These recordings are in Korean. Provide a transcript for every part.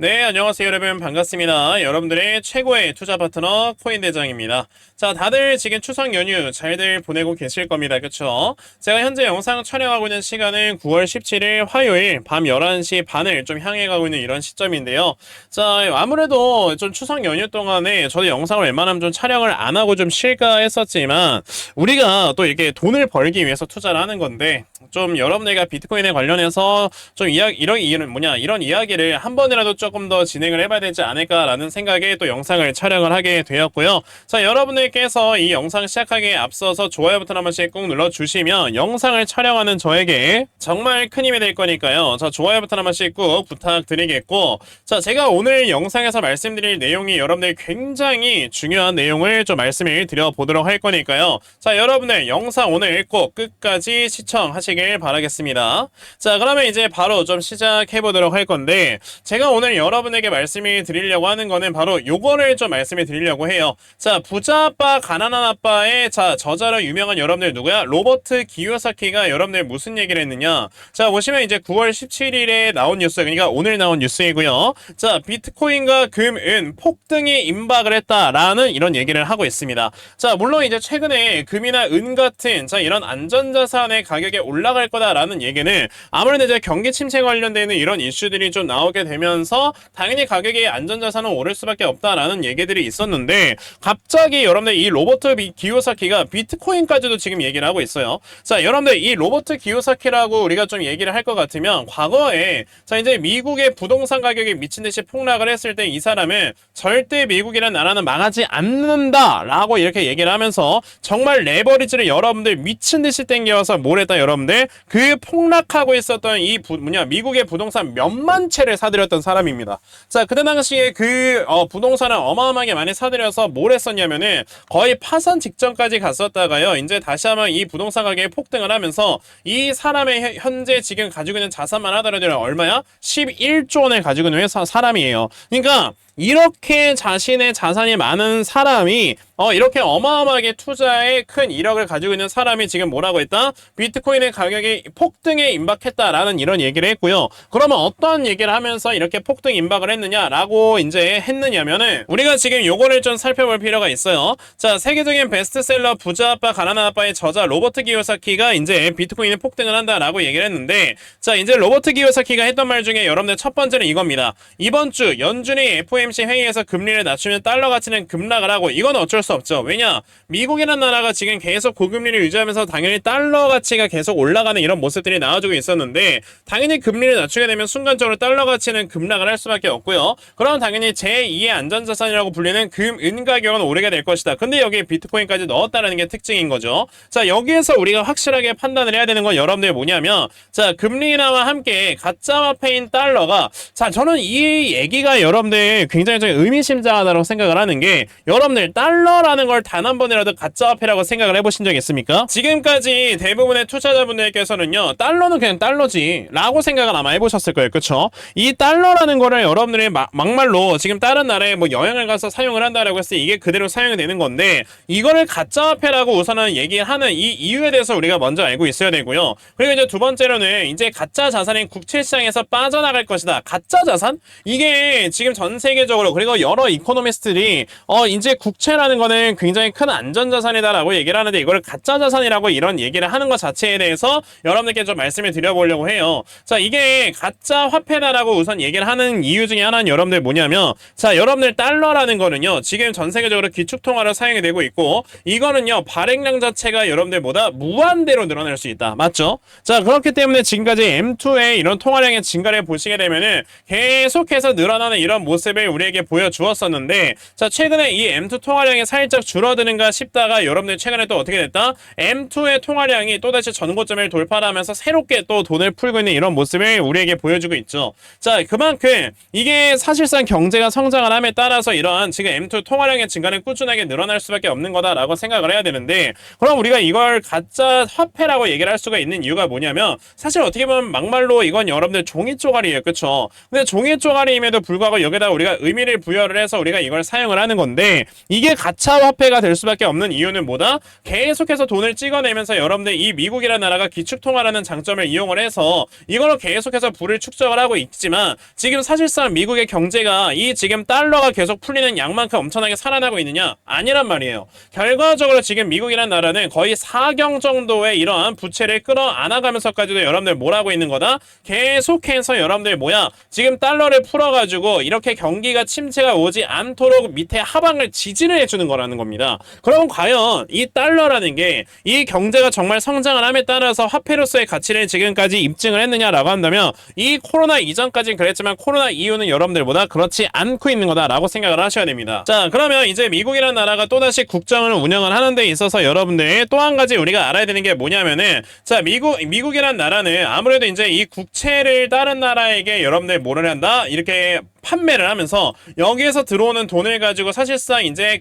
네, 안녕하세요, 여러분. 반갑습니다. 여러분들의 최고의 투자 파트너 코인대장입니다. 자, 다들 지금 추석 연휴 잘들 보내고 계실 겁니다. 그쵸? 제가 현재 영상 촬영하고 있는 시간은 9월 17일 화요일 밤 11시 반을 좀 향해 가고 있는 이런 시점인데요. 자, 아무래도 좀 추석 연휴 동안에 저도 영상을 웬만하면 좀 촬영을 안 하고 좀 쉴까 했었지만 우리가 또 이렇게 돈을 벌기 위해서 투자를 하는 건데 좀 여러분들과 비트코인에 관련해서 좀 이런 이야기를 한 번이라도 조금 더 진행을 해봐야 되지 않을까라는 생각에 또 영상을 촬영을 하게 되었고요. 자, 여러분들께서 이 영상 시작하기에 앞서서 좋아요 버튼 한 번씩 꼭 눌러주시면 영상을 촬영하는 저에게 정말 큰 힘이 될 거니까요. 자, 좋아요 버튼 한 번씩 꼭 부탁드리겠고, 자, 제가 오늘 영상에서 말씀드릴 내용이 여러분들 굉장히 중요한 내용을 좀 말씀을 드려보도록 할 거니까요. 자, 여러분들 영상 오늘 꼭 끝까지 시청하시길 바라겠습니다. 자, 그러면 이제 바로 좀 시작해보도록 할 건데, 제가 오늘 여러분에게 말씀을 드리려고 하는 거는 바로 요거를 좀 말씀을 드리려고 해요. 자, 부자 아빠 가난한 아빠의 저자로 유명한 여러분들 누구야? 로버트 기요사키가 여러분들 무슨 얘기를 했느냐? 자, 보시면 이제 9월 17일에 나온 뉴스, 그러니까 오늘 나온 뉴스이고요. 자, 비트코인과 금은 폭등이 임박을 했다라는 이런 얘기를 하고 있습니다. 자, 물론 이제 최근에 금이나 은 같은 이런 안전자산의 가격이 올라갈 거다라는 얘기는 아무래도 이제 경기 침체 관련되는 이런 이슈들이 좀 나오게 되면서 당연히 가격이 안전자산은 오를 수밖에 없다라는 얘기들이 있었는데, 갑자기 여러분들 이 로버트 기요사키가 비트코인까지도 지금 얘기를 하고 있어요. 자, 여러분들 이 로버트 기요사키라고 우리가 좀 얘기를 할 것 같으면 과거에 이제 미국의 부동산 가격이 미친 듯이 폭락을 했을 때 이 사람은 절대 미국이라는 나라는 망하지 않는다라고 이렇게 얘기를 하면서 정말 레버리지를 여러분들 미친 듯이 땡겨서 뭘 했다, 여러분들 그 폭락하고 있었던 미국의 부동산 몇만 채를 사들였던 사람입니다. 자, 그때 당시에 부동산을 어마어마하게 많이 사들여서 뭘 했었냐면은 거의 파산 직전까지 갔었다가요, 이제 다시 한번 이 부동산 가격이 폭등을 하면서 이 사람의 현재 지금 가지고 있는 자산만 하더라도 얼마야? 11조 원을 가지고 있는 사람이에요. 그러니까 이렇게 자신의 자산이 많은 사람이 이렇게 어마어마하게 투자에 큰 이력을 가지고 있는 사람이 지금 뭐라고 했다? 비트코인의 가격이 폭등에 임박했다라는 이런 얘기를 했고요. 그러면 어떤 얘기를 하면서 이렇게 폭등 임박을 했느냐라고 이제 했느냐면은 우리가 지금 요거를 좀 살펴볼 필요가 있어요. 자, 세계적인 베스트셀러 부자 아빠 가난한 아빠의 저자 로버트 기요사키가 이제 비트코인이 폭등을 한다라고 얘기를 했는데, 자, 이제 로버트 기요사키가 했던 말 중에 여러분들 첫 번째는 이겁니다. 이번 주 연준이 FOMC 회의에서 금리를 낮추면 달러 가치는 급락을 하고, 이건 어쩔 수 없죠. 왜냐? 미국이라는 나라가 지금 계속 고금리를 유지하면서 당연히 달러 가치가 계속 올라가는 이런 모습들이 나와주고 있었는데, 당연히 금리를 낮추게 되면 순간적으로 달러 가치는 급락을 할 수밖에 없고요. 그럼 당연히 제2의 안전자산이라고 불리는 금, 은 가격은 오르게 될 것이다. 근데 여기에 비트코인까지 넣었다는 게 특징인 거죠. 자, 여기에서 우리가 확실하게 판단을 해야 되는 건 여러분들 뭐냐면, 자, 금리 인하와 함께 가짜화폐인 달러가, 자, 저는 이 얘기가 여러분들 굉장히 좀 의미심장하다고 생각을 하는 게, 여러분들 달러라는 걸 단 한 번이라도 가짜화폐라고 생각을 해보신 적 있습니까? 지금까지 대부분의 투자자분들께서는요, 달러는 그냥 달러지 라고 생각을 아마 해보셨을 거예요. 그쵸? 이 달러라는 거를 여러분들이 막말로 지금 다른 나라에 뭐 여행을 가서 사용을 한다라고 했을 때 이게 그대로 사용이 되는 건데, 이거를 가짜화폐라고 우선은 얘기하는 이 이유에 대해서 우리가 먼저 알고 있어야 되고요. 그리고 이제 두 번째로는 이제 가짜 자산인 국채시장에서 빠져나갈 것이다. 가짜 자산? 이게 지금 전 세계적으로, 그리고 여러 이코노미스트들이 이제 국채라는 거는 굉장히 큰 안전자산이다라고 얘기를 하는데, 이걸 가짜자산이라고 이런 얘기를 하는 것 자체에 대해서 여러분들께 좀 말씀을 드려보려고 해요. 자, 이게 가짜 화폐다라고 우선 얘기를 하는 이유 중에 하나는 여러분들 뭐냐면, 자, 여러분들 달러라는 거는요, 지금 전 세계적으로 기축통화로 사용이 되고 있고, 이거는요, 발행량 자체가 여러분들보다 무한대로 늘어날 수 있다. 맞죠? 자, 그렇기 때문에 지금까지 M2의 이런 통화량의 증가를 보시게 되면은 계속해서 늘어나는 이런 모습을 우리에게 보여주었었는데, 자, 최근에 이 M2 통화량이 살짝 줄어드는가 싶다가 여러분들 최근에 또 어떻게 됐다? M2의 통화량이 또다시 전고점을 돌파하면서 새롭게 또 돈을 풀고 있는 이런 모습을 우리에게 보여주고 있죠. 자, 그만큼 이게 사실상 경제가 성장을 함에 따라서 이러한 지금 M2 통화량의 증가는 꾸준하게 늘어날 수밖에 없는 거다라고 생각을 해야 되는데, 그럼 우리가 이걸 가짜 화폐라고 얘기를 할 수가 있는 이유가 뭐냐면, 사실 어떻게 보면 막말로 이건 여러분들 종이 쪼가리예요. 그쵸? 근데 종이 쪼가리임에도 불구하고 여기다가 우리가 의미를 부여를 해서 우리가 이걸 사용을 하는 건데, 이게 가짜 화폐가 될 수밖에 없는 이유는 뭐다? 계속해서 돈을 찍어내면서 여러분들 이 미국이라는 나라가 기축통화라는 장점을 이용을 해서 이걸로 계속해서 부를 축적을 하고 있지만, 지금 사실상 미국의 경제가 이 지금 달러가 계속 풀리는 양만큼 엄청나게 살아나고 있느냐? 아니란 말이에요. 결과적으로 지금 미국이라는 나라는 거의 4경 정도의 이러한 부채를 끌어안아가면서까지도 여러분들 뭐라고 있는 거다? 계속해서 여러분들 지금 달러를 풀어가지고 이렇게 경기가 침체가 오지 않도록 밑에 하방을 지지를 해주는 거라는 겁니다. 그럼 과연 이 달러라는 게 이 경제가 정말 성장을 함에 따라서 화폐로서의 가치를 지금까지 입증을 했느냐라고 한다면, 이 코로나 이전까지는 그랬지만 코로나 이후는 여러분들보다 그렇지 않고 있는 거다라고 생각을 하셔야 됩니다. 자, 그러면 이제 미국이라는 나라가 또다시 국정을 운영을 하는 데 있어서 여러분들 또 한 가지 우리가 알아야 되는 게 뭐냐면은, 자, 미국이라는 나라는 아무래도 이제 이 국채를 다른 나라에게 여러분들 뭐를 한다? 이렇게 판매를 하면서 여기에서 들어오는 돈을 가지고 사실상 이제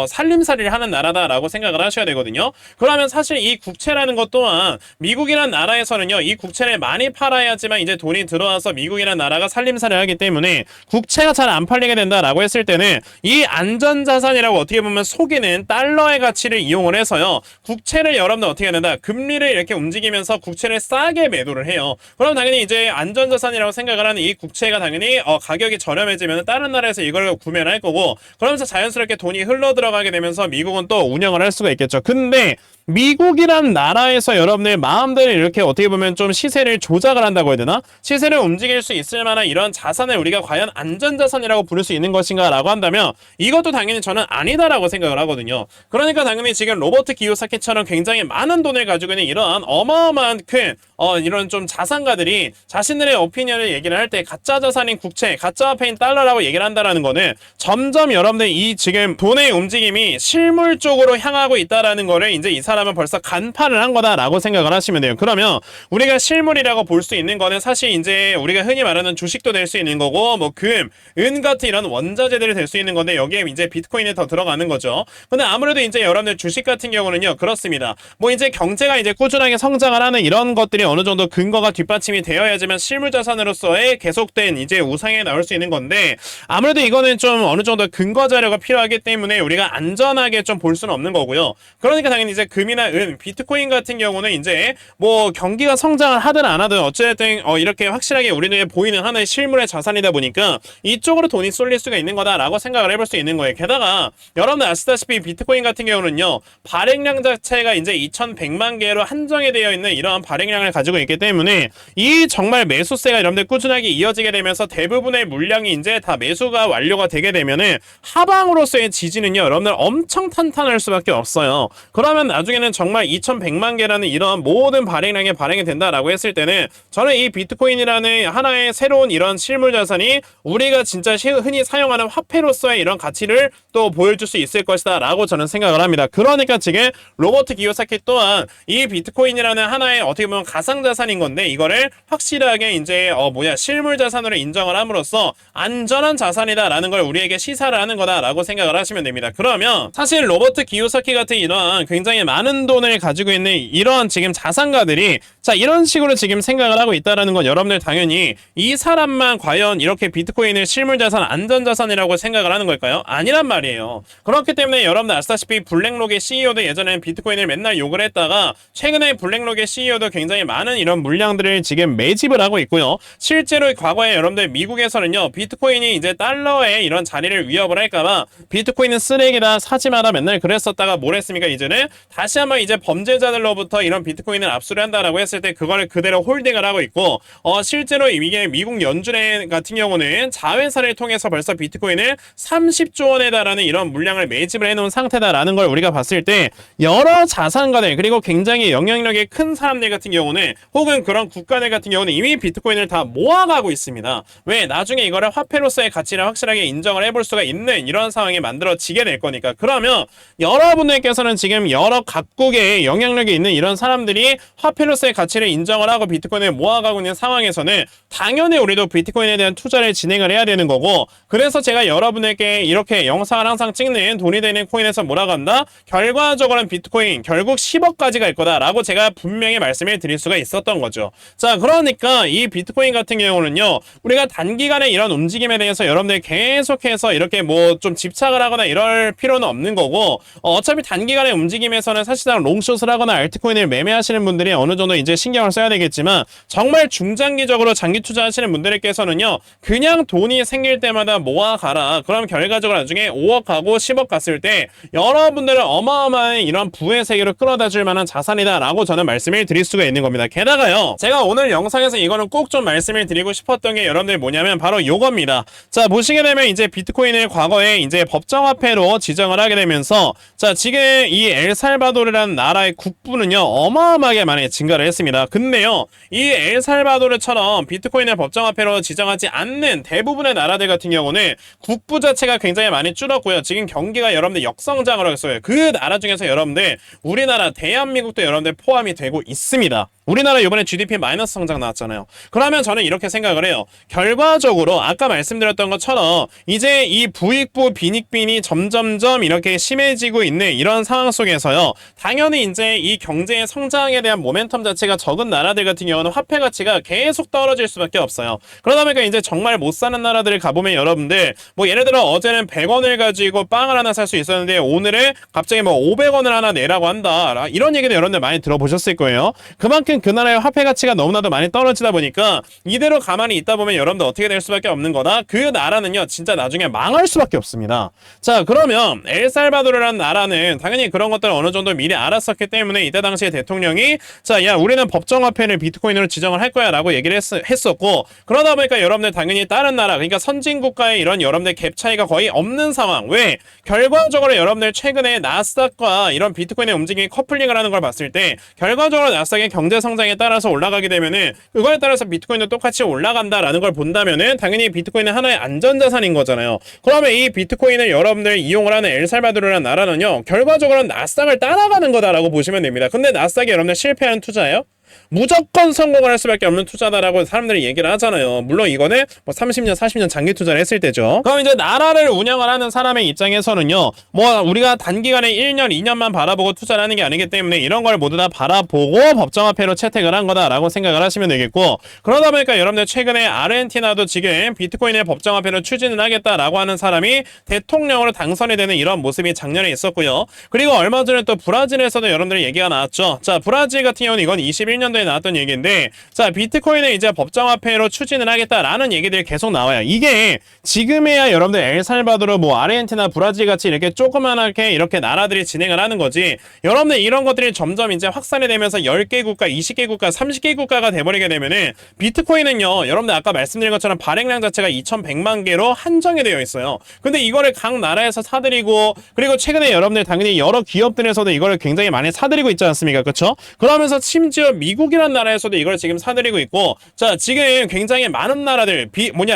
살림살이를 하는 나라다라고 생각을 하셔야 되거든요. 그러면 사실 이 국채라는 것 또한 미국이란 나라에서는요, 이 국채를 많이 팔아야지만 이제 돈이 들어와서 미국이란 나라가 살림살이를 하기 때문에 국채가 잘 안 팔리게 된다라고 했을 때는 이 안전자산이라고 어떻게 보면 속이는 달러의 가치를 이용을 해서요, 국채를 여러분들 어떻게 해야 된다? 금리를 이렇게 움직이면서 국채를 싸게 매도를 해요. 그럼 당연히 이제 안전자산이라고 생각을 하는 이 국채가 당연히 가격이 저렴해지면 다른 나라에서 이걸 구매를 할 거고, 그러면서 자연스럽게 돈이 흘러 들어가게 되면서 미국은 또 운영을 할 수가 있겠죠. 근데 미국이란 나라에서 여러분들 마음대로 이렇게 어떻게 보면 좀 시세를 조작을 한다고 해야 되나? 시세를 움직일 수 있을 만한 이런 자산을 우리가 과연 안전자산이라고 부를 수 있는 것인가 라고 한다면, 이것도 당연히 저는 아니다라고 생각을 하거든요. 그러니까 당연히 지금 로버트 기요사키처럼 굉장히 많은 돈을 가지고 있는 이러한 어마어마한 큰 이런 좀 자산가들이 자신들의 오피니언을 얘기를 할 때 가짜 자산인 국채, 가짜 화폐인 달러라고 얘기를 한다라는 거는 점점 여러분들 이 지금 돈의 움직임이 실물 쪽으로 향하고 있다라는 거를 이제 이 사람은 벌써 간파를 한 거다라고 생각을 하시면 돼요. 그러면 우리가 실물이라고 볼 수 있는 거는 사실 이제 우리가 흔히 말하는 주식도 될 수 있는 거고, 뭐 금, 은 같은 이런 원자재들이 될 수 있는 건데, 여기에 이제 비트코인이 더 들어가는 거죠. 근데 아무래도 이제 여러분들 주식 같은 경우는요, 그렇습니다. 뭐 이제 경제가 이제 꾸준하게 성장을 하는 이런 것들이 어느 정도 근거가 뒷받침이 되어야지만 실물 자산으로서의 계속된 이제 우상에 나올 수 있는 건데, 아무래도 이거는 좀 어느 정도 근거 자료가 필요하기 때문에 우리가 안전하게 좀 볼 수는 없는 거고요. 그러니까 당연히 이제 금이나 은, 비트코인 같은 경우는 이제 뭐 경기가 성장을 하든 안 하든 어쨌든 이렇게 확실하게 우리 눈에 보이는 하나의 실물의 자산이다 보니까 이쪽으로 돈이 쏠릴 수가 있는 거다라고 생각을 해볼 수 있는 거예요. 게다가 여러분들 아시다시피 비트코인 같은 경우는요, 발행량 자체가 이제 2100만 개로 한정이 되어 있는 이러한 발행량을 가지고 있기 때문에 이 정말 매수세가 여러분들 꾸준하게 이어지게 되면서 대부분의 물량이 이제 다 매수가 완료가 되게 되면은 하방으로서의 지지는요, 여러분들 엄청 탄탄할 수밖에 없어요. 그러면 나중에는 정말 2100만 개라는 이런 모든 발행량에 발행이 된다라고 했을 때는 저는 이 비트코인이라는 하나의 새로운 이런 실물 자산이 우리가 진짜 흔히 사용하는 화폐로서의 이런 가치를 또 보여줄 수 있을 것이다 라고 저는 생각을 합니다. 그러니까 지금 로버트 기요사키 또한 이 비트코인이라는 하나의 어떻게 보면 가상자산인 건데, 이거를 확실하게 이제 실물 자산으로 인정을 함으로써 안전한 자산이다라는 걸 우리에게 시사를 하는 거다라고 생각을 하시면 됩니다. 그러면 사실 로버트 기요사키 같은 이러한 굉장히 많은 돈을 가지고 있는 이러한 지금 자산가들이 자 이런 식으로 지금 생각을 하고 있다라는 건 여러분들 당연히 이 사람만 과연 이렇게 비트코인을 실물자산 안전자산이라고 생각을 하는 걸까요? 아니란 말이에요. 그렇기 때문에 여러분들 아시다시피 블랙록의 CEO도 예전에는 비트코인을 맨날 욕을 했다가 최근에 블랙록의 CEO도 굉장히 많은 이런 물량들을 지금 매집을 하고 있고요. 실제로 과거에 여러분들 미국에서는요, 비트코인이 이제 달러의 이런 자리를 위협을 할까봐 비트코인은 쓰레기다, 사지 마라 맨날 그랬었다가 뭘 했습니까? 이제는 다시 한번 이제 범죄자들로부터 이런 비트코인을 압수를 한다라고 했을 때 그거를 그대로 홀딩을 하고 있고, 실제로 이게 미국 연준회 같은 경우는 자회사를 통해서 벌써 비트코인을 30조 원에 달하는 이런 물량을 매집을 해놓은 상태다라는 걸 우리가 봤을 때, 여러 자산가들 그리고 굉장히 영향력이 큰 사람들 같은 경우는, 혹은 그런 국가들 같은 경우는 이미 비트코인을 다 모아가고 있습니다. 왜? 나중에 이거를 화폐로서의 가치를 확실하게 인정을 해볼 수가 있는 이런 상황이 만들어지게 될 거니까. 그러면 여러분들께서는 지금 여러 각국에 영향력이 있는 이런 사람들이 화폐로서의 가치를 인정을 하고 비트코인을 모아가고 있는 상황에서는 당연히 우리도 비트코인에 대한 투자를 진행을 해야 되는 거고, 그래서 제가 여러분에게 이렇게 영상을 항상 찍는 돈이 되는 코인에서 몰아간다, 결과적으로는 비트코인 결국 10억까지 갈 거다라고 제가 분명히 말씀을 드릴 수가 있었던 거죠. 자, 그러니까 이 비트코인 같은 경우는요, 우리가 단기간에 이런 움직임에 대해서 여러분들 계속해서 이렇게 뭐 좀 집착을 하거나 이럴 필요는 없는 거고, 어차피 단기간의 움직임에서는 사실상 롱숏을 하거나 알트코인을 매매하시는 분들이 어느 정도 이제 신경을 써야 되겠지만, 정말 중장기적으로 장기 투자하시는 분들께서는요, 그냥 돈이 생길 때마다 모아가라. 그럼 결과적으로 나중에 5억 가고 10억 갔을 때 여러분들은 어마어마한 이런 부의 세계로 끌어다 줄 만한 자산이다라고 저는 말씀을 드릴 수가 있는 겁니다. 게다가요, 제가 오늘 영상에서 이거는 꼭 좀 말씀을 드리고 싶었던 게 여러분들 뭐냐면 바로 요겁니다. 자, 보시게 되면 이제 비트코인을 과거에 이제 법정화폐로 지정을 하게 되면서, 자, 지금 이 엘살바도르라는 나라의 국부는요, 어마어마하게 많이 증가를 했습니다. 근데요, 이 엘살바도르처럼 비트코인을 법정화폐로 지정하지 않는 대부분의 나라들 같은 경우는 국부 자체가 굉장히 많이 줄었고요. 지금 경기가 여러분들 역성장을 하고 있어요. 그 나라 중에서 여러분들 우리나라 대한민국도 여러분들 포함이 되고 있습니다. 우리나라 이번에 GDP 마이너스 성장 나왔잖아요. 그러면 저는 이렇게 생각을 해요. 결과적으로 아까 말씀드렸던 것처럼 이제 이 부익부 빈익빈이 점점점 이렇게 심해지고 있는 이런 상황 속에서요, 당연히 이제 이 경제의 성장에 대한 모멘텀 자체가 적은 나라들 같은 경우는 화폐 가치가 계속 떨어질 수밖에 없어요. 그러다 보니까 이제 정말 못 사는 나라들을 가보면 여러분들 뭐 예를 들어 어제는 100원을 가지고 빵을 하나 살 수 있었는데 오늘은 갑자기 뭐 500원을 하나 내라고 한다, 이런 얘기도 여러분들 많이 들어보셨을 거예요. 그만큼 그 나라의 화폐 가치가 너무나도 많이 떨어지다 보니까 이대로 가만히 있다 보면 여러분들 어떻게 될 수밖에 없는 거다. 그 나라는요, 진짜 나중에 망할 수밖에 없습니다. 자, 그러면 엘살바도르라는 나라는 당연히 그런 것들을 어느 정도 미리 알았었기 때문에 이때 당시에 대통령이 자, 야, 우리는 법정화폐를 비트코인으로 지정을 할 거야 라고 얘기를 했었고, 그러다 보니까 여러분들 당연히 다른 나라, 그러니까 선진국가의 이런 여러분들 갭 차이가 거의 없는 상황. 왜? 결과적으로 여러분들 최근에 나스닥과 이런 비트코인의 움직임이 커플링을 하는 걸 봤을 때 결과적으로 나스닥의 경제 성장에 따라서 올라가게 되면은 그거에 따라서 비트코인도 똑같이 올라간다라는 걸 본다면은 당연히 비트코인은 하나의 안전자산인 거잖아요. 그러면 이 비트코인을 여러분들 이용을 하는 엘살바도르라는 나라는요, 결과적으로 나스닥을 따라가는 거다라고 보시면 됩니다. 근데 나스닥이 여러분들 실패하는 투자예요? 무조건 성공을 할 수밖에 없는 투자다라고 사람들이 얘기를 하잖아요. 물론 이거는 뭐 30년, 40년 장기 투자를 했을 때죠. 그럼 이제 나라를 운영을 하는 사람의 입장에서는요, 뭐 우리가 단기간에 1년, 2년만 바라보고 투자를 하는 게 아니기 때문에 이런 걸 모두 다 바라보고 법정화폐로 채택을 한 거다라고 생각을 하시면 되겠고, 그러다 보니까 여러분들 최근에 아르헨티나도 지금 비트코인을 법정화폐로 추진을 하겠다라고 하는 사람이 대통령으로 당선이 되는 이런 모습이 작년에 있었고요. 그리고 얼마 전에 또 브라질에서도 여러분들 얘기가 나왔죠. 자, 브라질 같은 경우는 이건 21년도에 나왔던 얘기인데, 자, 비트코인을 이제 법정화폐로 추진을 하겠다라는 얘기들이 계속 나와요. 이게 지금에야 여러분들 엘살바도르, 뭐 아르헨티나, 브라질 같이 이렇게 조그만하게 이렇게 나라들이 진행을 하는 거지, 여러분들 이런 것들이 점점 이제 확산이 되면서 10개 국가, 20개 국가, 30개 국가가 돼버리게 되면은 비트코인은요, 여러분들 아까 말씀드린 것처럼 발행량 자체가 2100만 개로 한정이 되어 있어요. 근데 이거를 각 나라에서 사들이고, 그리고 최근에 여러분들 당연히 여러 기업들에서도 이거를 굉장히 많이 사들이고 있지 않습니까? 그쵸? 그러면서 심지어 미국이라는 나라에서도 이걸 지금 사들이고 있고, 자, 지금 굉장히 많은 나라들,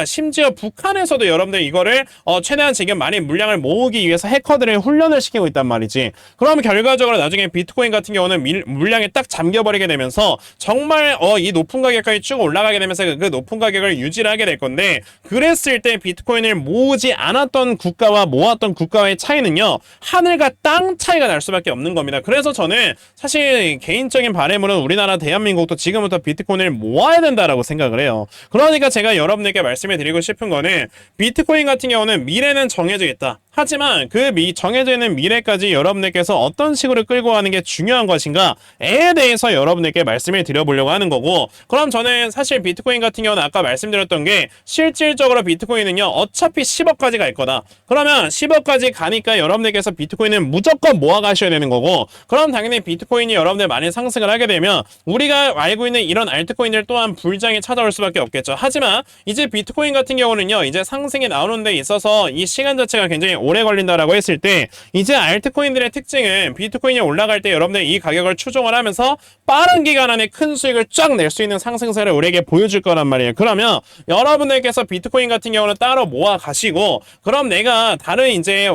심지어 북한에서도 여러분들 이거를 최대한 지금 많이 물량을 모으기 위해서 해커들을 훈련을 시키고 있단 말이지. 그러면 결과적으로 나중에 비트코인 같은 경우는 물량이 딱 잠겨버리게 되면서 정말 이 높은 가격까지 쭉 올라가게 되면서 그 높은 가격을 유지를 하게 될 건데, 그랬을 때 비트코인을 모으지 않았던 국가와 모았던 국가의 차이는요, 하늘과 땅 차이가 날 수밖에 없는 겁니다. 그래서 저는 사실 개인적인 바람으로는 우리나라 대한민국도 지금부터 비트코인을 모아야 된다라고 생각을 해요. 그러니까 제가 여러분들께 말씀을 드리고 싶은 거는, 비트코인 같은 경우는 미래는 정해져 있다. 하지만 그 정해져 있는 미래까지 여러분들께서 어떤 식으로 끌고 가는 게 중요한 것인가에 대해서 여러분들께 말씀을 드려보려고 하는 거고, 그럼 저는 사실 비트코인 같은 경우는 아까 말씀드렸던 게, 실질적으로 비트코인은요, 어차피 10억까지 갈 거다. 그러면 10억까지 가니까 여러분들께서 비트코인은 무조건 모아 가셔야 되는 거고, 그럼 당연히 비트코인이 여러분들 많이 상승을 하게 되면 우리가 알고 있는 이런 알트코인들 또한 불장이 찾아올 수밖에 없겠죠. 하지만 이제 비트코인 같은 경우는요, 이제 상승이 나오는 데 있어서 이 시간 자체가 굉장히 오래 걸린다라고 했을 때, 이제 알트코인들의 특징은 비트코인이 올라갈 때 여러분들 이 가격을 추종을 하면서 빠른 기간 안에 큰 수익을 쫙 낼 수 있는 상승세를 우리에게 보여줄 거란 말이에요. 그러면 여러분들께서 비트코인 같은 경우는 따로 모아 가시고, 그럼 내가 다른 이제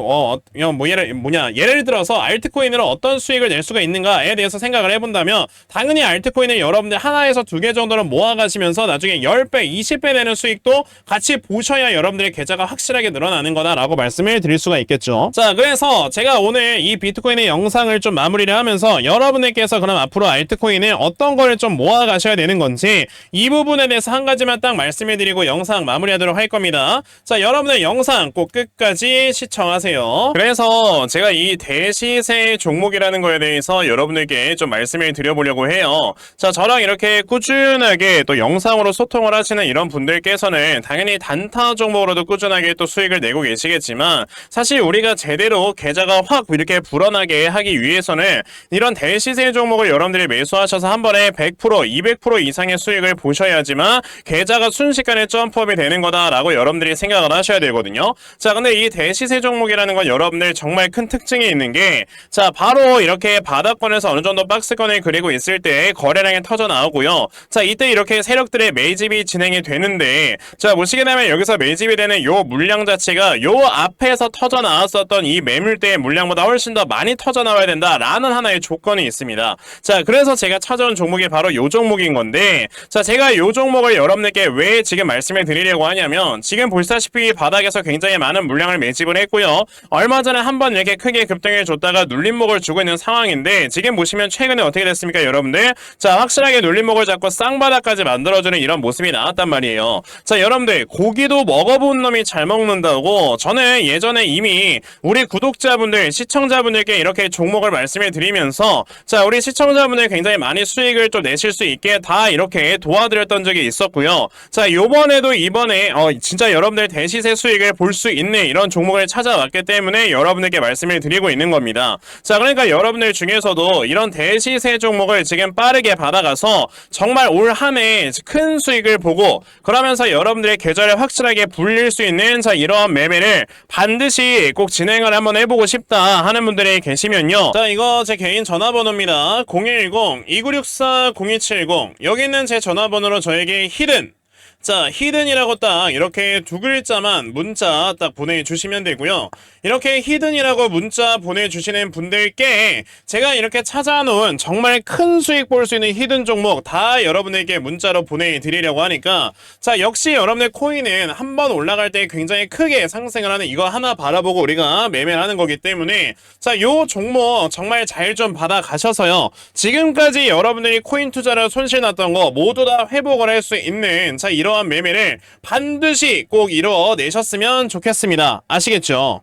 예를 들어서 알트코인으로 어떤 수익을 낼 수가 있는가에 대해서 생각을 해본다면, 당연히 알트코인을 여러분들 하나에서 두 개 정도는 모아 가시면서 나중에 10배, 20배 되는 수익도 같이 보셔야 여러분들의 계좌가 확실하게 늘어나는 거다라고 말씀을 드릴 수가 있겠죠. 자, 그래서 제가 오늘 이 비트코인의 영상을 좀 마무리를 하면서 여러분들께서 그럼 앞으로 알트코인을 어떤 걸 좀 모아 가셔야 되는 건지 이 부분에 대해서 한 가지만 딱 말씀을 드리고 영상 마무리하도록 할 겁니다. 자, 여러분들 영상 꼭 끝까지 시청하세요. 그래서 제가 이 대시세 종목이라는 거에 대해서 여러분들께 좀 말씀을 드려보려고 해요. 자, 저랑 이렇게 꾸준하게 또 영상으로 소통을 하시는 이런 분들께서는 당연히 단타 종목으로도 꾸준하게 또 수익을 내고 계시겠지만, 사실 우리가 제대로 계좌가 확 이렇게 불어나게 하기 위해서는 이런 대시세 종목을 여러분들이 매수하셔서 한 번에 100%, 200% 이상의 수익을 보셔야지만 계좌가 순식간에 점프업이 되는 거다라고 여러분들이 생각을 하셔야 되거든요. 자, 근데 이 대시세 종목이라는 건 여러분들 정말 큰 특징이 있는 게, 자, 바로 이렇게 바닥권에서 어느 정도 박스권을 그리고 있을 때 거래량이 터져 나오고요. 자, 이때 이렇게 세력들의 매집이 진행이 되는데, 자, 보시게 되면 여기서 매집이 되는 요 물량 자체가 요 앞에서 터져 나왔었던 이 매물대의 물량보다 훨씬 더 많이 터져 나와야 된다라는 하나의 조건이 있습니다. 자, 그래서 제가 찾아온 종목이 바로 요 종목인 건데, 자, 제가 요 종목을 여러분들께 왜 지금 말씀을 드리려고 하냐면, 지금 보시다시피 바닥에서 굉장히 많은 물량을 매집을 했고요. 얼마 전에 한번 이렇게 크게 급등을 줬다가 눌림목을 주고 있는 상황인데, 지금 보시면 최근에 어떻게 됐습니까, 여러분들? 자, 확실하게 눌림목을 잡고 쌍바닥까지 만들어주는 이런 모습이 나왔단 말이에요. 자, 여러분들 고기도 먹어본 놈이 잘 먹는다고 저는 예전에 이미 우리 구독자분들, 시청자분들께 이렇게 종목을 말씀을 드리면서, 자, 우리 시청자분들 굉장히 많이 수익을 또 내실 수 있게 다 이렇게 도와드렸던 적이 있었고요. 자, 요번에도 이번에 진짜 여러분들 대시세 수익을 볼 수 있는 이런 종목을 찾아왔기 때문에 여러분들께 말씀을 드리고 있는 겁니다. 자, 그러니까 여러분들 중에서도 이런 대시세 종목을 지금 빠르게 받아가서 정말 올 한 해 큰 수익을 보고, 그러면서 여러분들의 계좌를 확실하게 불릴 수 있는, 자, 이러한 매매를 반드시 꼭 진행을 한번 해보고 싶다 하는 분들이 계시면요, 자, 이거 제 개인 전화번호입니다. 010-2964-0270. 여기 있는 제 전화번호로 저에게 히든, 자, 히든이라고 딱 이렇게 두 글자만 문자 딱 보내주시면 되고요. 이렇게 히든이라고 문자 보내주시는 분들께 제가 이렇게 찾아놓은 정말 큰 수익 볼 수 있는 히든 종목 다 여러분에게 문자로 보내드리려고 하니까, 자, 역시 여러분의 코인은 한번 올라갈 때 굉장히 크게 상승을 하는 이거 하나 바라보고 우리가 매매를 하는 거기 때문에, 자, 요 종목 정말 잘 좀 받아가셔서요, 지금까지 여러분들이 코인 투자를 손실 났던 거 모두 다 회복을 할 수 있는, 자, 이러한 매매를 반드시 꼭 이뤄내셨으면 좋겠습니다. 아시겠죠?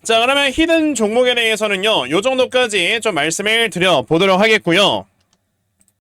자, 그러면 히든 종목에 대해서는요, 요 정도까지 좀 말씀을 드려보도록 하겠고요.